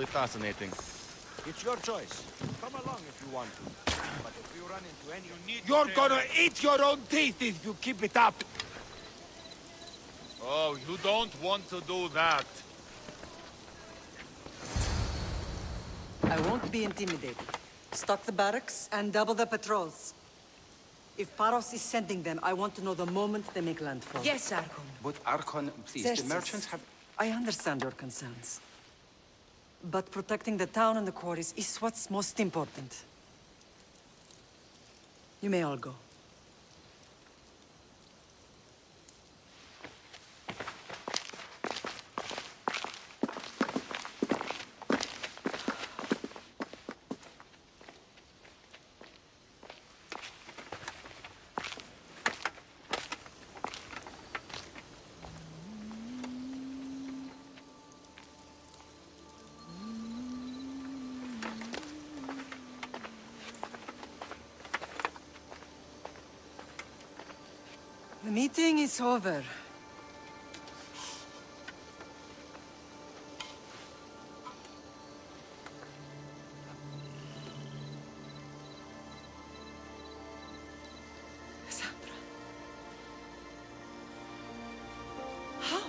fascinating. It's your choice. Come along if you want to. But if you run into any... You're gonna eat your own teeth if you keep it up! Oh, you don't want to do that. I won't be intimidated. Stock the barracks and double the patrols. If Paros is sending them, I want to know the moment they make landfall. Yes, Archon. But Archon, please, Xerxes, the merchants have... I understand your concerns. But protecting the town and the quarries is what's most important. You may all go. The meeting is over. Cassandra. How?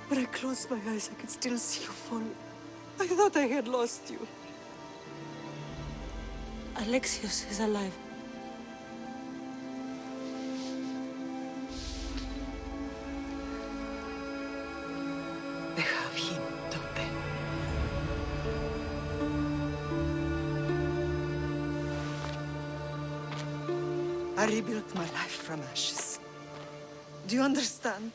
When I closed my eyes, I could still see you fall. I thought I had lost you. Alexios is alive. They have him, don't they? I rebuilt my life from ashes. Do you understand?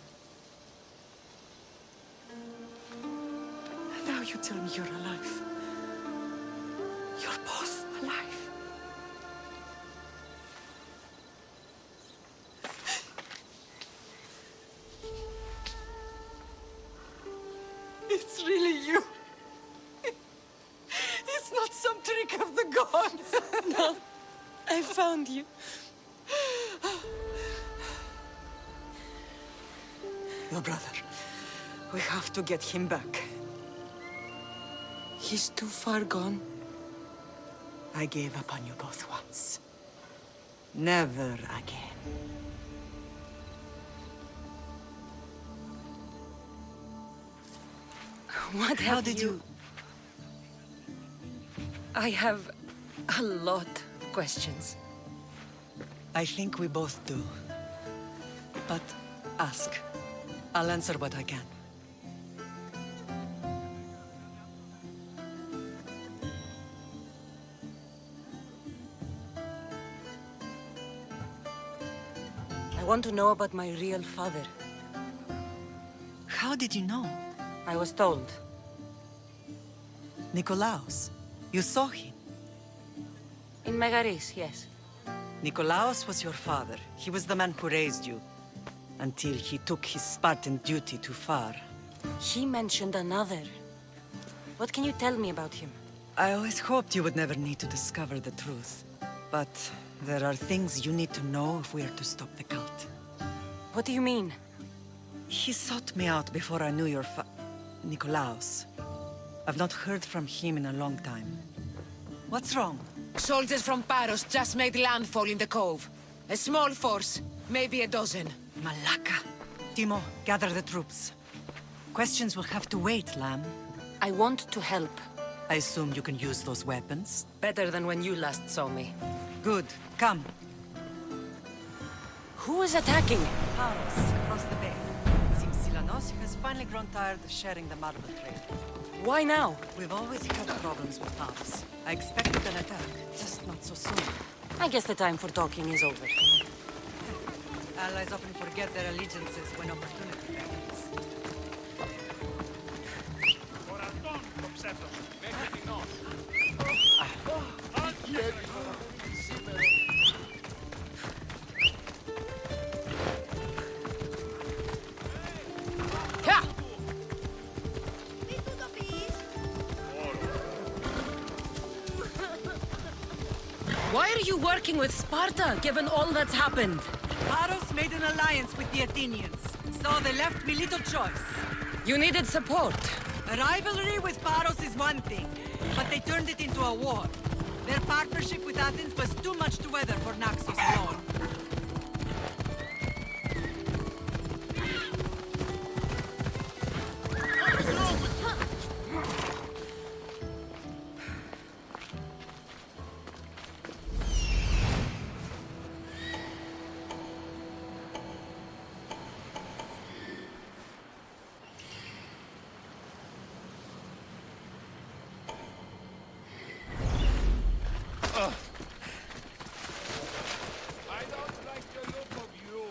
And now you tell me you're alive. You're both alive. It's really you. It's not some trick of the gods. No, I found you. Your brother. We have to get him back. He's too far gone. I gave up on you both once. Never again. What How have did you... I have a lot of questions. I think we both do. But ask. I'll answer what I can. I want to know about my real father. How did you know? I was told. Nikolaos. You saw him. In Megaris, yes. Nikolaos was your father. He was the man who raised you. Until he took his Spartan duty too far. He mentioned another. What can you tell me about him? I always hoped you would never need to discover the truth. But there are things you need to know if we are to stop the cult. What do you mean? He sought me out before I knew your Nikolaos. I've not heard from him in a long time. What's wrong? Soldiers from Paros just made landfall in the cove. A small force, maybe a dozen. Malaka. Timo, gather the troops. Questions will have to wait, Lamb. I want to help. I assume you can use those weapons? Better than when you last saw me. Good. Come. Who is attacking? Paros, across the bay. It seems Silanos has finally grown tired of sharing the marble trade. Why now? We've always had problems with Paros. I expected an attack, just not so soon. I guess the time for talking is over. Allies often forget their allegiances when opportunity beckons. Why are you working with Sparta, given all that's happened? Paros made an alliance with the Athenians. So they left me little choice. You needed support. A rivalry with Paros is one thing, but they turned it into a war. Their partnership with Athens was too much to weather for Naxos alone. I don't like the look of you.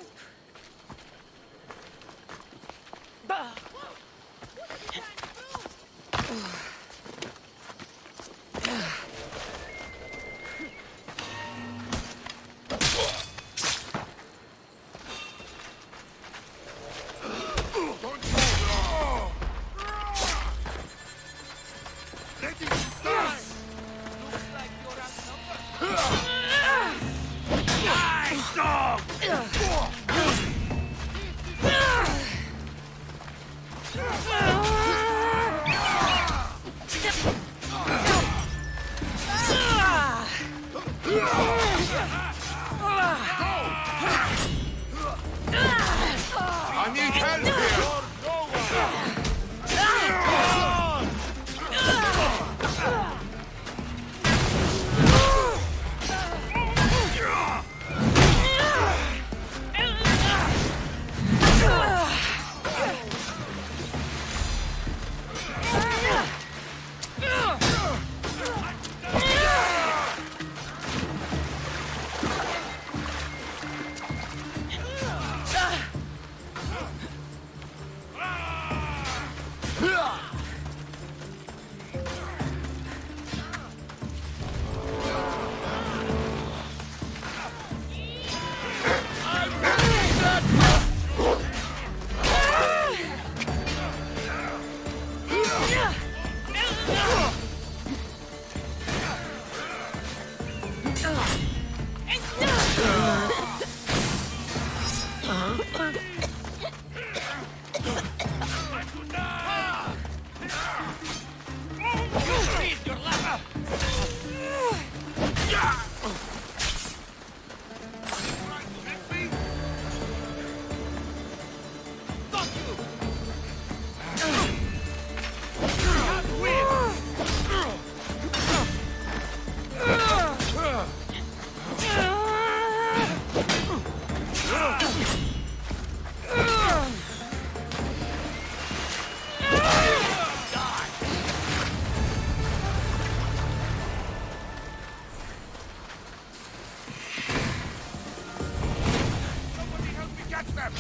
Ready to die! Looks like you're outnumbered. Die, dog! I need help here! Somebody help me catch them!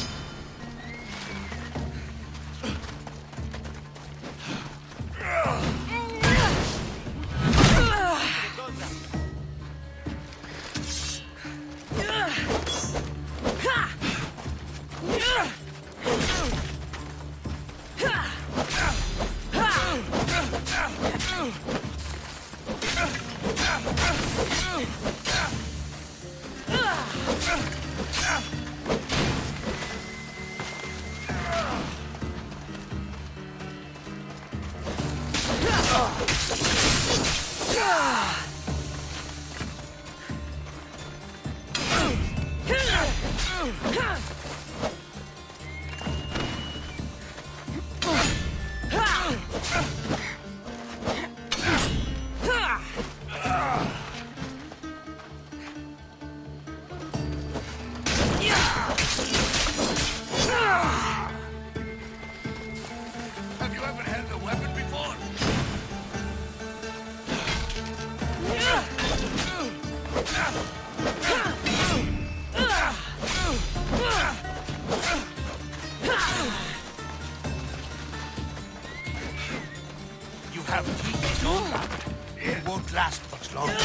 Have you ever held a weapon before? You have teeth, don't you? It won't last much longer.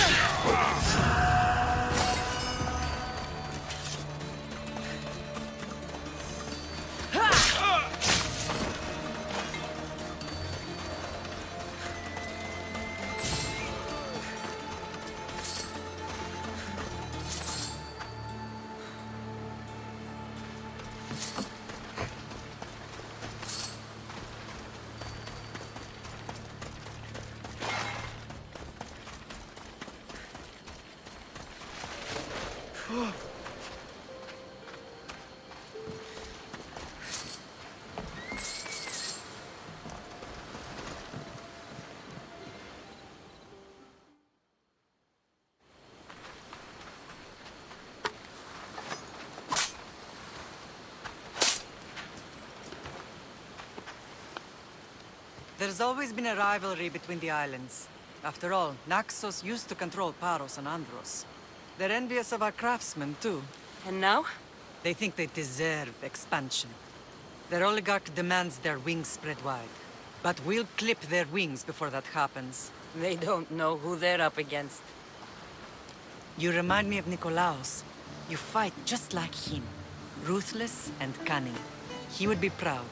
There's always been a rivalry between the islands. After all, Naxos used to control Paros and Andros. They're envious of our craftsmen, too. And now? They think they deserve expansion. Their oligarch demands their wings spread wide. But we'll clip their wings before that happens. They don't know who they're up against. You remind me of Nikolaos. You fight just like him. Ruthless and cunning. He would be proud.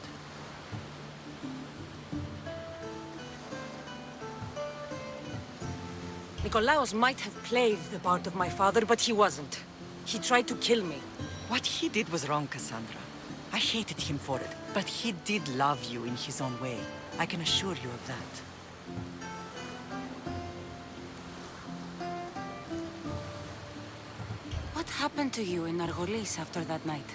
Nikolaos might have played the part of my father, but he wasn't. He tried to kill me. What he did was wrong, Cassandra. I hated him for it, but he did love you in his own way. I can assure you of that. What happened to you in Nargolis after that night?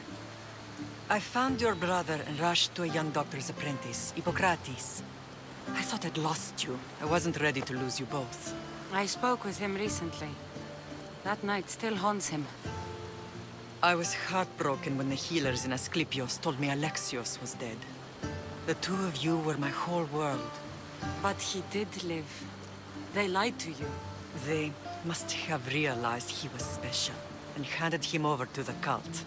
I found your brother and rushed to a young doctor's apprentice, Hippocrates. I thought I'd lost you. I wasn't ready to lose you both. I spoke with him recently. That night still haunts him. I was heartbroken when the healers in Asclepios told me Alexios was dead. The two of you were my whole world. But he did live. They lied to you. They must have realized he was special and handed him over to the cult.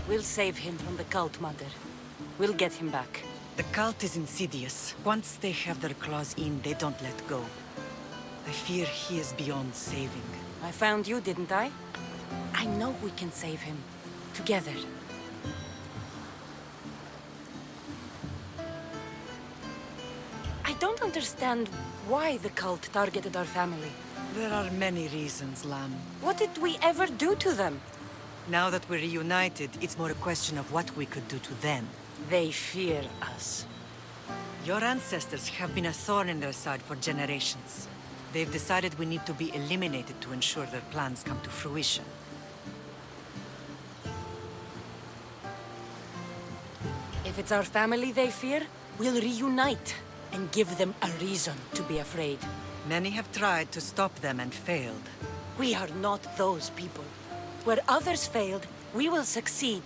We'll save him from the cult, Mother. We'll get him back. The cult is insidious. Once they have their claws in, they don't let go. I fear he is beyond saving. I found you, didn't I? I know we can save him. Together. I don't understand why the cult targeted our family. There are many reasons, Lamb. What did we ever do to them? Now that we're reunited, it's more a question of what we could do to them. They fear us. Your ancestors have been a thorn in their side for generations. They've decided we need to be eliminated to ensure their plans come to fruition. If it's our family they fear, we'll reunite and give them a reason to be afraid. Many have tried to stop them and failed. We are not those people. Where others failed, we will succeed.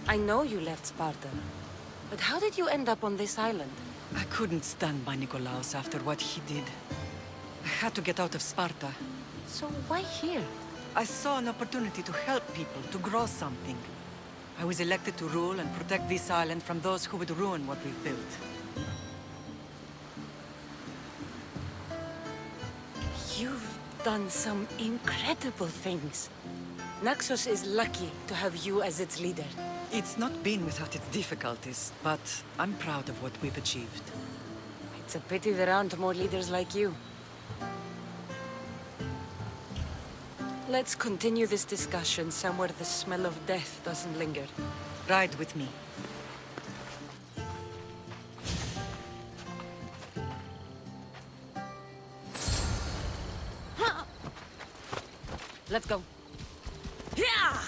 I know you left Sparta, but how did you end up on this island? I couldn't stand by Nikolaos after what he did. I had to get out of Sparta. So why here? I saw an opportunity to help people, to grow something. I was elected to rule and protect this island from those who would ruin what we've built. You've done some incredible things. Naxos is lucky to have you as its leader. It's not been without its difficulties, but I'm proud of what we've achieved. It's a pity there aren't more leaders like you. Let's continue this discussion somewhere the smell of death doesn't linger. Ride with me. Let's go. Yeah!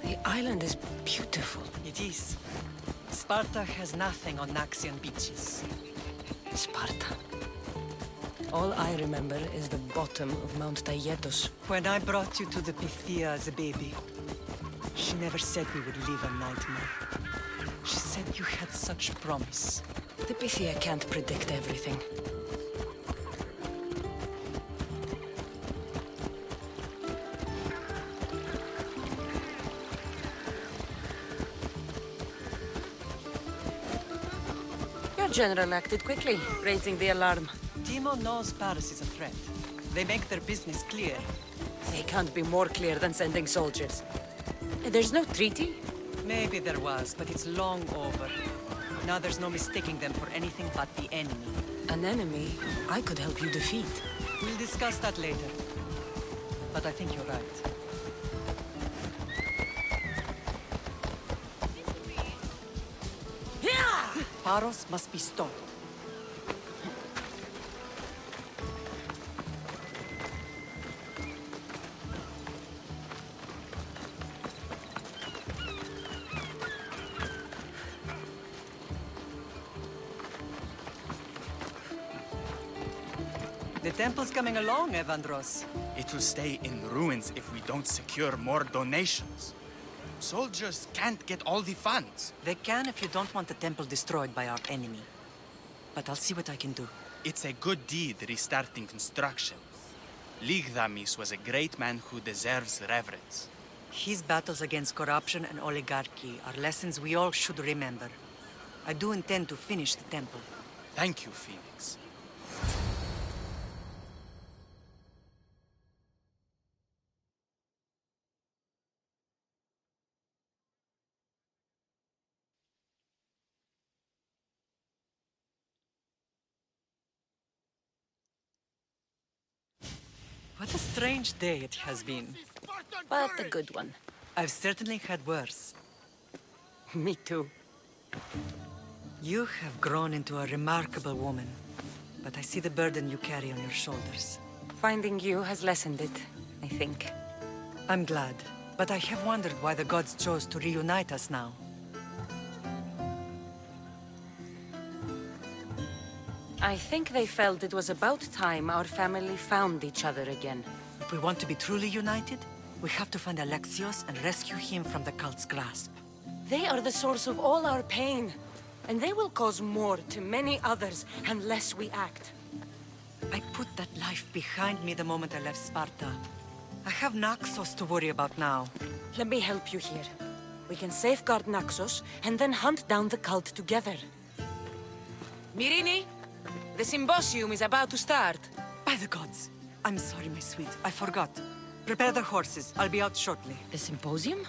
The island is beautiful. It is. Sparta has nothing on Naxian beaches. Sparta. All I remember is the bottom of Mount Taygetos. When I brought you to the Pythia as a baby, she never said we would live a nightmare. She said you had such promise. The Pythia can't predict everything. Your general acted quickly, raising the alarm. Timo knows Paris is a threat. They make their business clear. They can't be more clear than sending soldiers. There's no treaty? Maybe there was, but it's long over. Now there's no mistaking them for anything but the enemy. An enemy I could help you defeat. We'll discuss that later. But I think you're right. Yeah! Paros must be stopped. The temple's coming along, Evandros. It will stay in ruins if we don't secure more donations. Soldiers can't get all the funds. They can if you don't want the temple destroyed by our enemy. But I'll see what I can do. It's a good deed restarting construction. Ligdamis was a great man who deserves reverence. His battles against corruption and oligarchy are lessons we all should remember. I do intend to finish the temple. Thank you, Phoenix. What a strange day it has been. But a good one. I've certainly had worse. Me too. You have grown into a remarkable woman, but I see the burden you carry on your shoulders. Finding you has lessened it, I think. I'm glad, but I have wondered why the gods chose to reunite us now. I think they felt it was about time our family found each other again. If we want to be truly united, we have to find Alexios and rescue him from the cult's grasp. They are the source of all our pain, and they will cause more to many others unless we act. I put that life behind me the moment I left Sparta. I have Naxos to worry about now. Let me help you here. We can safeguard Naxos and then hunt down the cult together. Mirini, the symposium is about to start. By the gods! I'm sorry, my sweet. I forgot. Prepare the horses. I'll be out shortly. The symposium?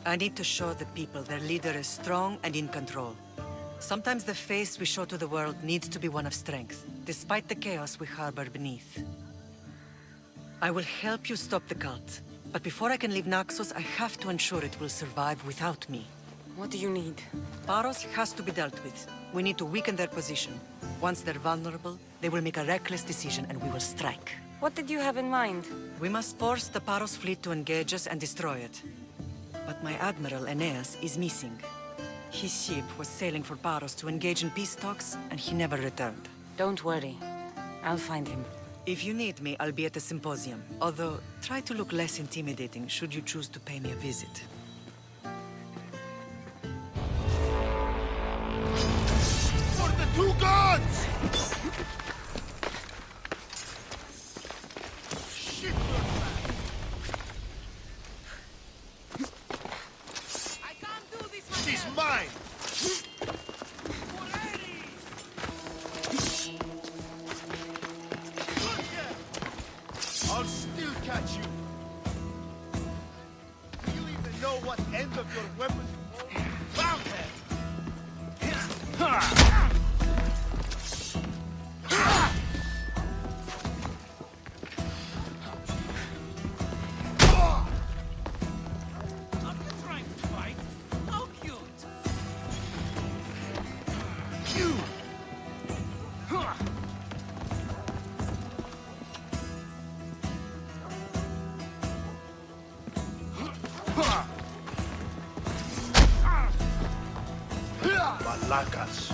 I need to show the people their leader is strong and in control. Sometimes the face we show to the world needs to be one of strength, despite the chaos we harbor beneath. I will help you stop the cult, but before I can leave Naxos, I have to ensure it will survive without me. What do you need? Paros has to be dealt with. We need to weaken their position. Once they're vulnerable, they will make a reckless decision and we will strike. What did you have in mind? We must force the Paros fleet to engage us and destroy it. But my admiral, Aeneas, is missing. His ship was sailing for Paros to engage in peace talks, and he never returned. Don't worry. I'll find him. If you need me, I'll be at the symposium. Although, try to look less intimidating should you choose to pay me a visit. For the two gods! Shit, I can't do this she's myself. mine! I'll still catch you. Do you even know what end of your weapon you hold? Roundhead! Malacas.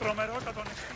Τρομερότατον εστί.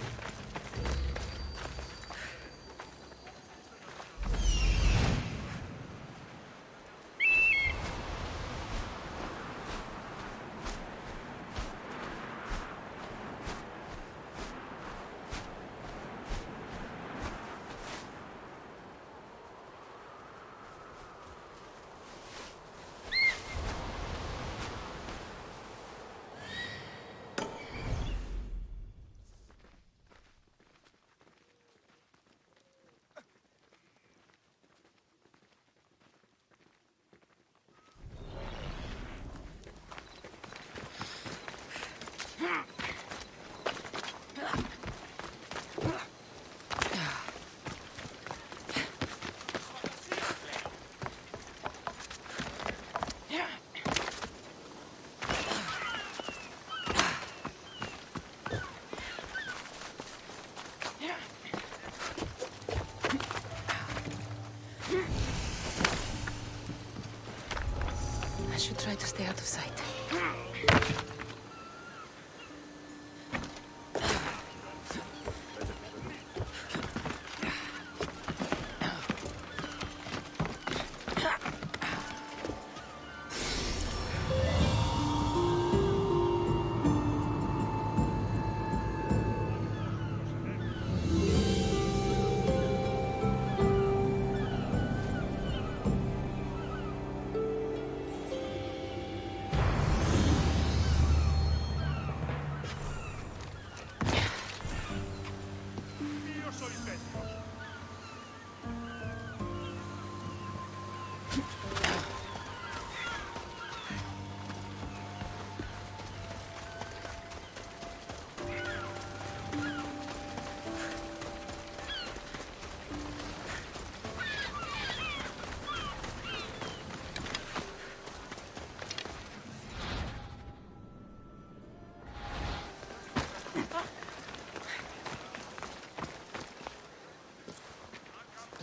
I should try to stay out of sight.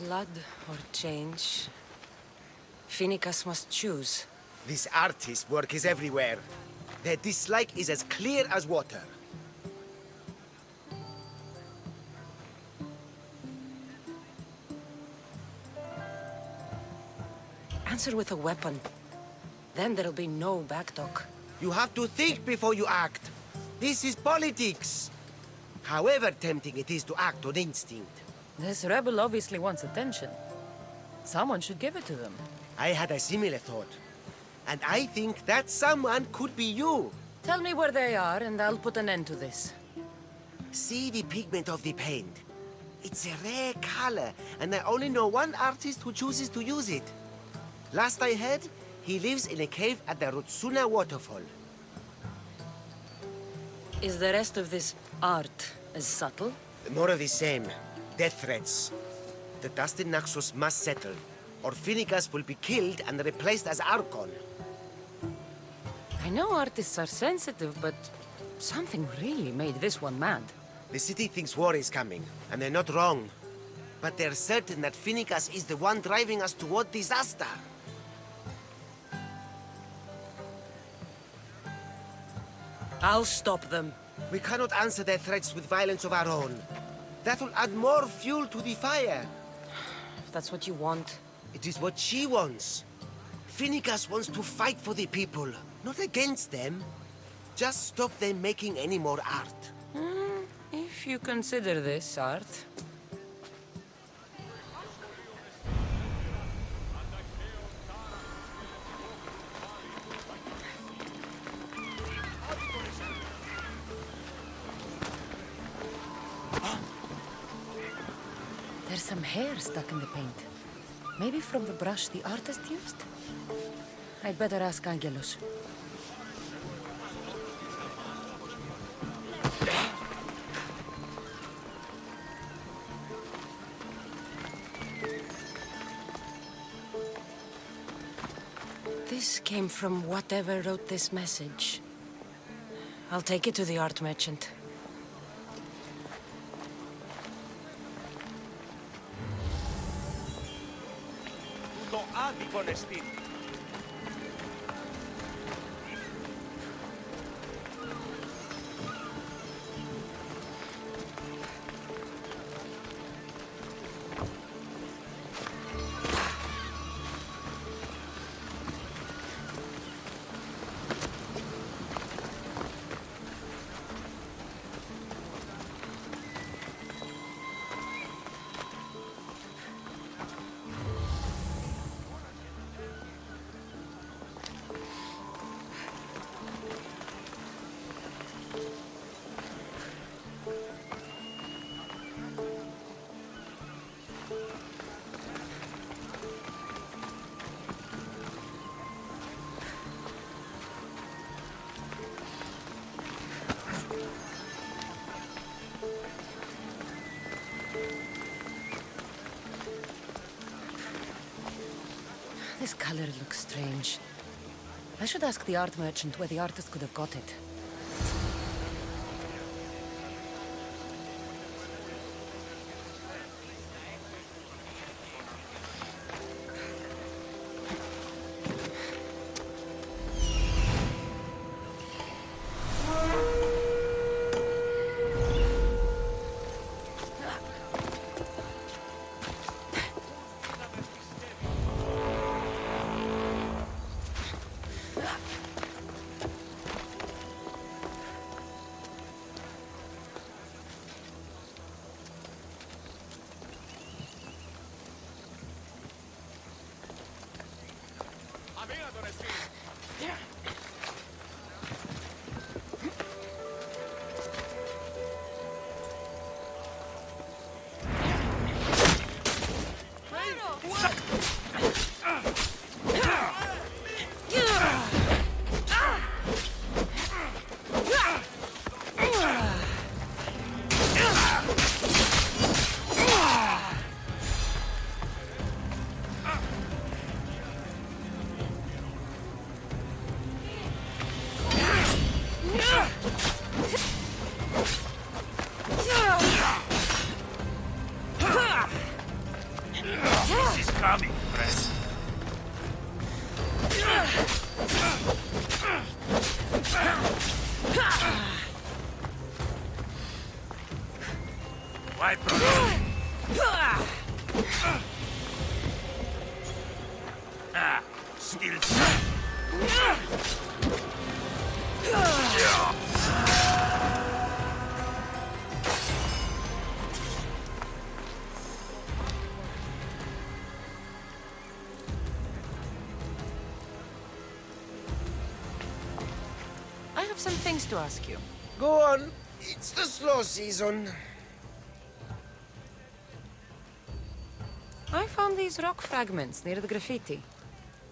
Blood or change? Finicus must choose. This artist's work is everywhere. Their dislike is as clear as water. Answer with a weapon. Then there'll be no backtalk. You have to think before you act. This is politics. However tempting it is to act on instinct. This rebel obviously wants attention. Someone should give it to them. I had a similar thought. And I think that someone could be you. Tell me where they are, and I'll put an end to this. See the pigment of the paint. It's a rare color, and I only know one artist who chooses to use it. Last I heard, he lives in a cave at the Rutsuna waterfall. Is the rest of this art as subtle? More of the same. Death threats. The dust in Naxos must settle, or Finicus will be killed and replaced as Archon. I know artists are sensitive, but something really made this one mad. The city thinks war is coming, and they're not wrong. But they're certain that Finicus is the one driving us toward disaster. I'll stop them. We cannot answer their threats with violence of our own. That will add more fuel to the fire. If that's what you want. It is what she wants. Finicus wants to fight for the people, not against them. Just stop them making any more art. If you consider this art. There's some hair stuck in the paint. Maybe from the brush the artist used? I'd better ask Angelos. This came from whatever wrote this message. I'll take it to the art merchant. Το άδικον εστί. This color looks strange. I should ask the art merchant where the artist could have got it. This is coming, friend. Why proceed? Ah, still safe. I have some things to ask you. Go on. It's the slow season. I found these rock fragments near the graffiti.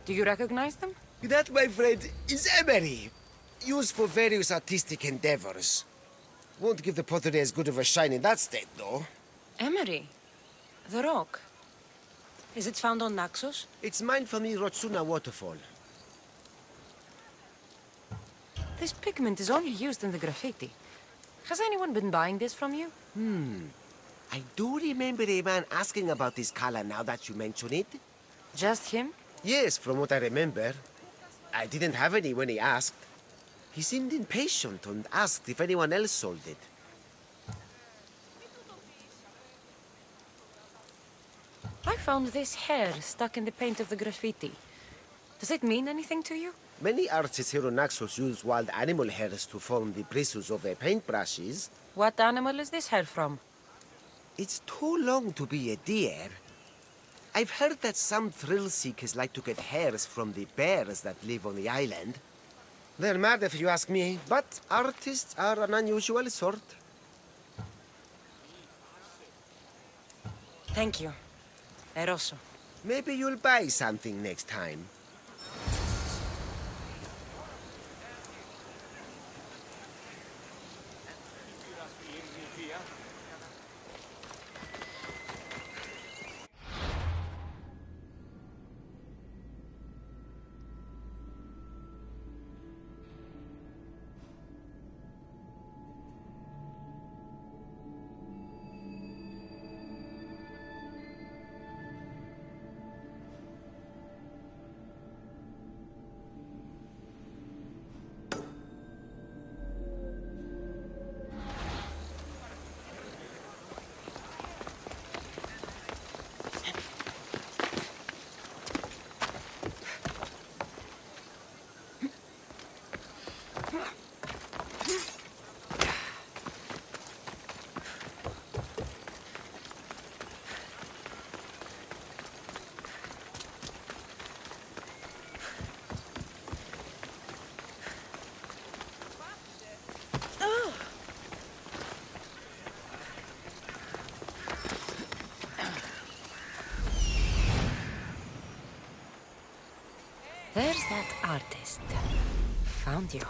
Do you recognize them? That, my friend, is emery. Used for various artistic endeavors. Won't give the pottery as good of a shine in that state, though. Emery? The rock? Is it found on Naxos? It's mined from the Rotsuna waterfall. This pigment is only used in the graffiti. Has anyone been buying this from you? I do remember a man asking about this color now that you mention it. Just him? Yes, from what I remember. I didn't have any when he asked. He seemed impatient and asked if anyone else sold it. I found this hair stuck in the paint of the graffiti. Does it mean anything to you? Many artists here on Naxos use wild animal hairs to form the bristles of their paintbrushes. What animal is this hair from? It's too long to be a deer. I've heard that some thrill seekers like to get hairs from the bears that live on the island. They're mad if you ask me, but artists are an unusual sort. Thank you. Eroso. Maybe you'll buy something next time. There's that artist. Found you.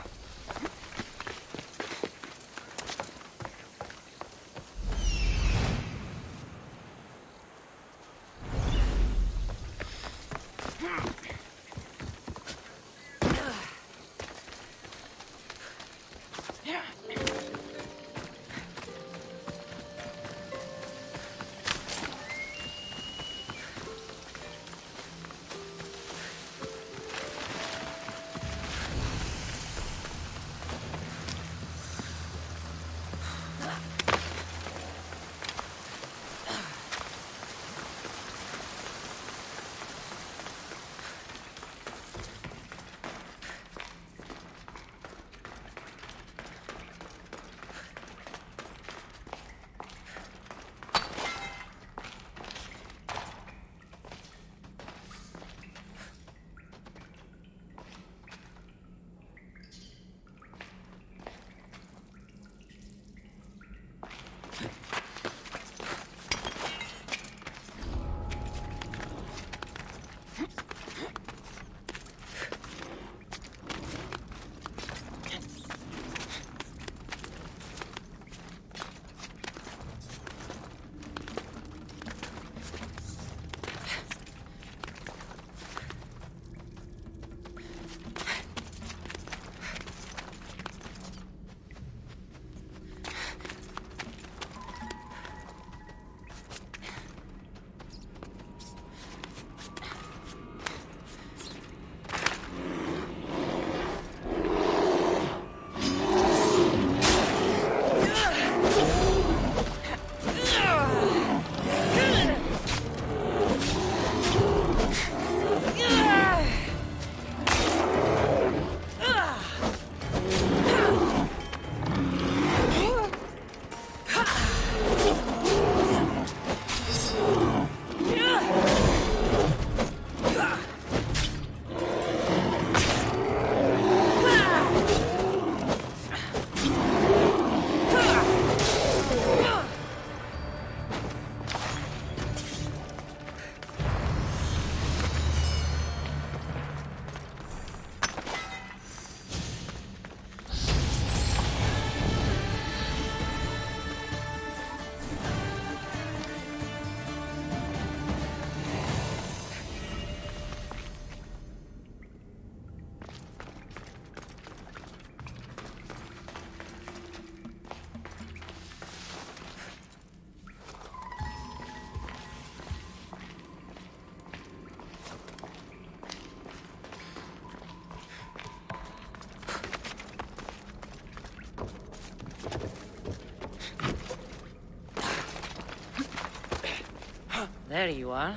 There you are.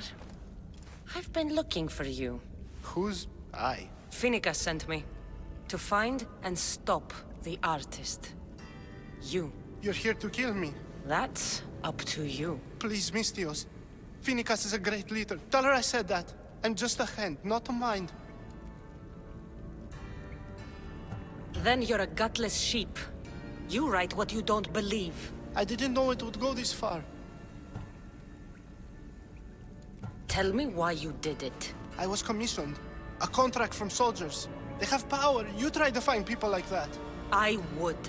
I've been looking for you. Who's I? Finicus sent me. To find and stop the artist. You. You're here to kill me. That's up to you. Please, Mystios. Finicus is a great leader. Tell her I said that. And just a hand, not a mind. Then you're a gutless sheep. You write what you don't believe. I didn't know it would go this far. Tell me why you did it. I was commissioned. A contract from soldiers. They have power. You try to find people like that. I would.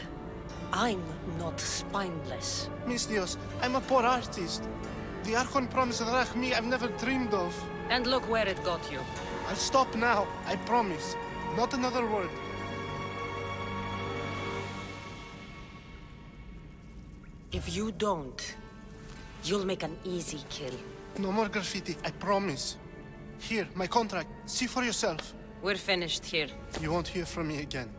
I'm not spineless. Mystios, I'm a poor artist. The Archon promised Rach me I've never dreamed of. And look where it got you. I'll stop now, I promise. Not another word. If you don't, you'll make an easy kill. No more graffiti, I promise. Here, my contract. See for yourself. We're finished here. You won't hear from me again.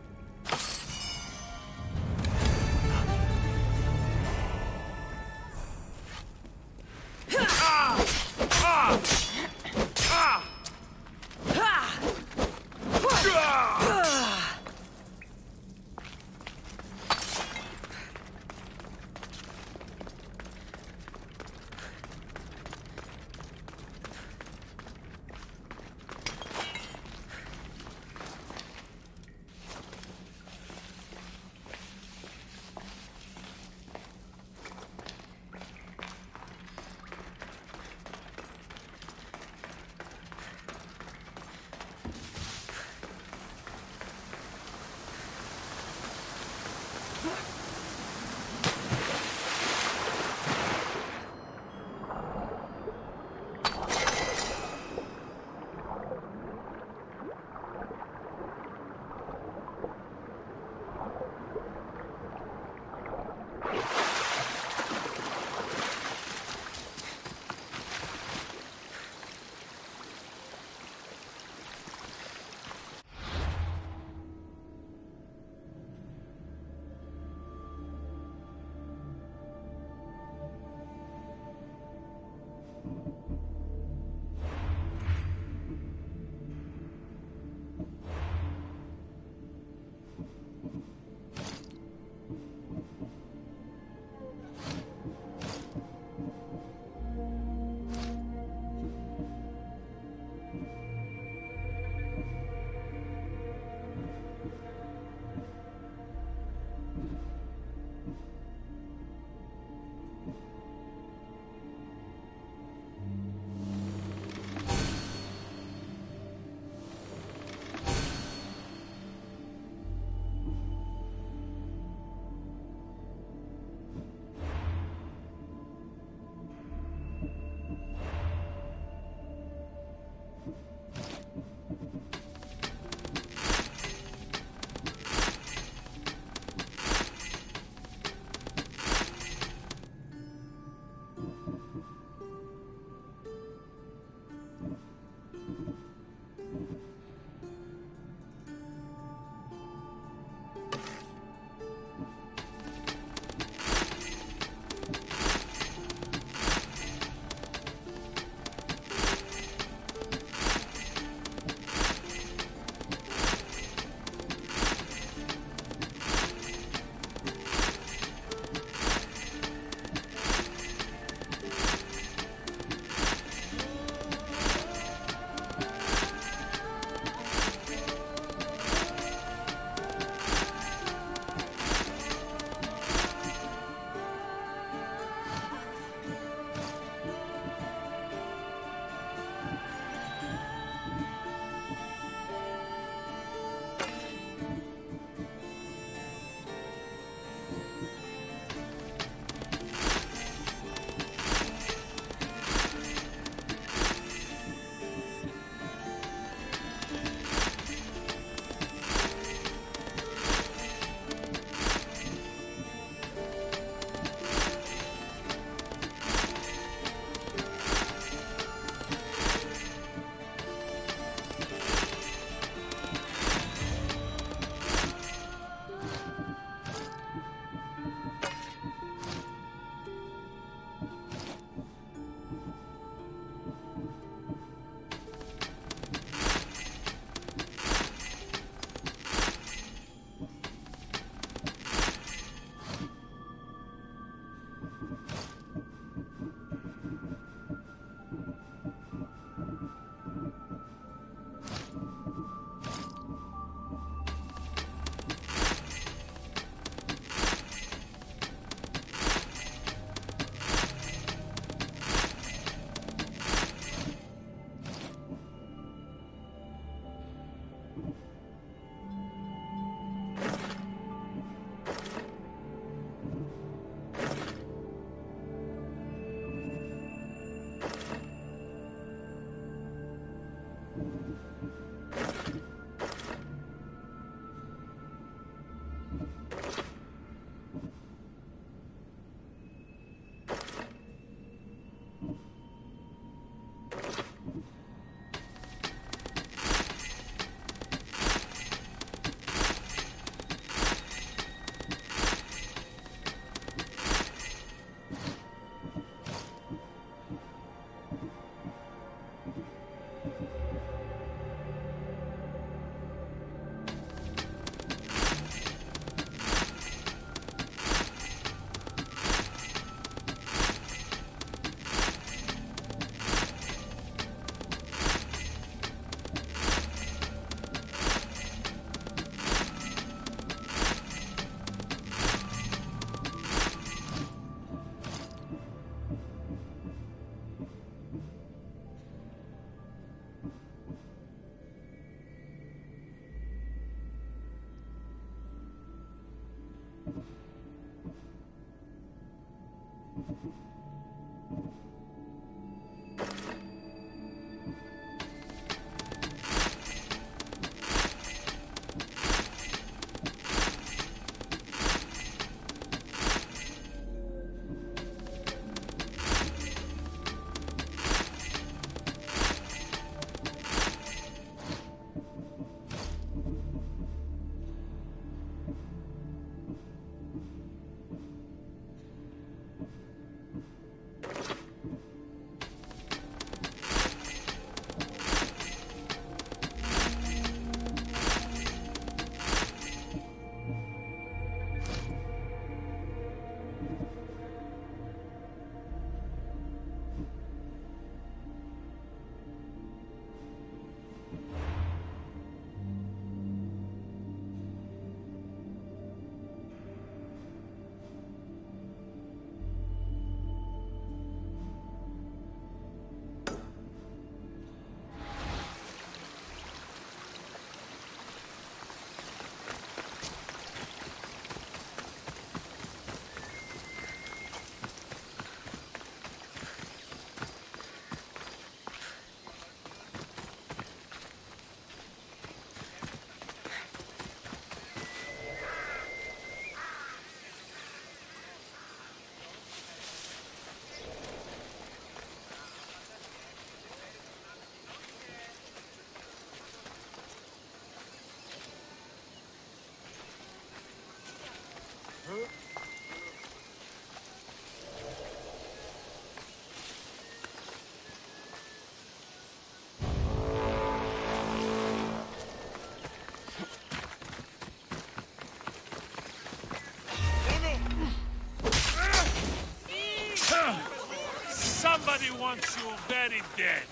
Somebody wants you very dead.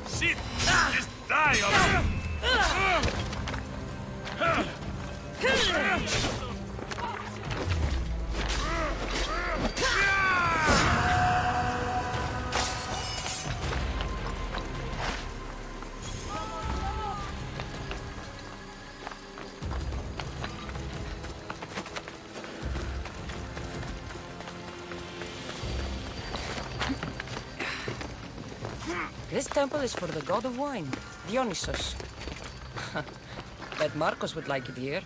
Shit! Just die already! This temple is for the god of wine, Dionysos. Bet Marcos would like it here.